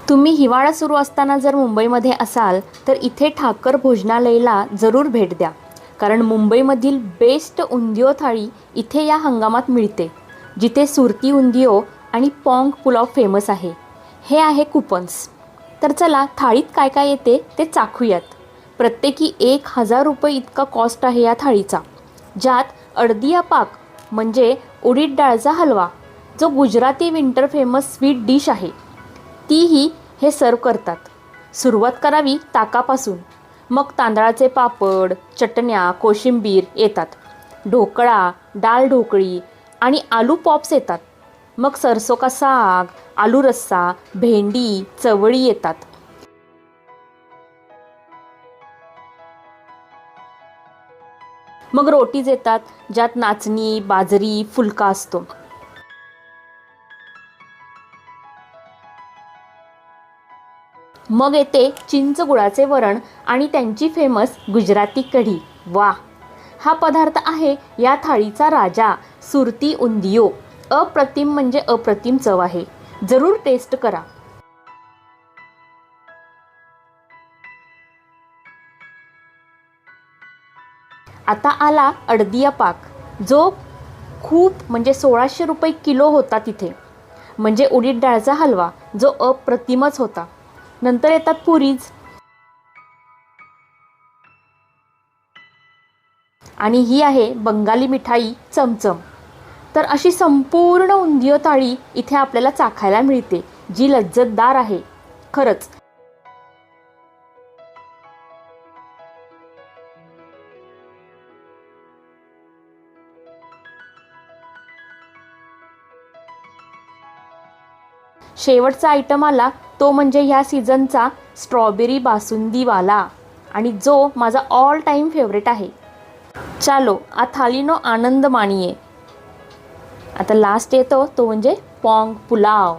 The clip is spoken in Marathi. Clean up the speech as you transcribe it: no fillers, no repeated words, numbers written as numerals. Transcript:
तुम्ही हिवाळा सुरू असताना जर मुंबईमध्ये असाल तर इथे ठाकर भोजनालयाला जरूर भेट द्या. कारण मुंबईमधील बेस्ट उंधियो थाळी इथे या हंगामात मिळते, जिथे सुरती उंधियो आणि पॉंग पुलाव फेमस आहे. हे आहे कुपन्स. तर चला थाळीत काय काय येते ते चाखूयात. प्रत्येकी 1000 रुपये इतका कॉस्ट आहे या थाळीचा, ज्यात अडदिया पाक म्हणजे उडीद डाळचा हलवा, जो Gujarati winter famous sweet dish आहे, तीही हे सर्व करतात. सुरुवात करावी ताकापासून, मग तांदळाचे पापड, चटण्या, कोशिंबीर येतात. ढोकळा, डाळ ढोकळी आणि आलू पॉप्स येतात. मग सरसो का साग, आलू रस्सा, भेंडी, चवळी येतात. मग रोटीज येतात, ज्यात नाचणी, बाजरी, फुलका असतो. मग येते चिंच गुळाचे वरण आणि त्यांची फेमस गुजराती कढी. वा, हा पदार्थ आहे या थाळीचा राजा, सुरती उंधियो. अप्रतिम म्हणजे अप्रतिम चव आहे. जरूर टेस्ट करा. आता आला अडदिया पाक, जो खूप म्हणजे 1600 रुपये किलो होता तिथे. म्हणजे उडीद डाळचा हलवा, जो अप्रतिमच होता. नंतर येतात पुरीज, आणि ही आहे बंगाली मिठाई चमचम. तर अशी संपूर्ण उंधियो थाळी इथे आपल्याला चाखायला मिळते, जी लज्जतदार आहे खरंच. शेवटचा आयटम आला तो म्हणजे ह्या सीझनचा स्ट्रॉबेरी बासुंदीवाला, आणि जो माझा ऑल टाईम फेवरेट आहे. चालो आ थालीनो आनंद मानिये. आता लास्ट येतो तो म्हणजे पॉंग पुलाव.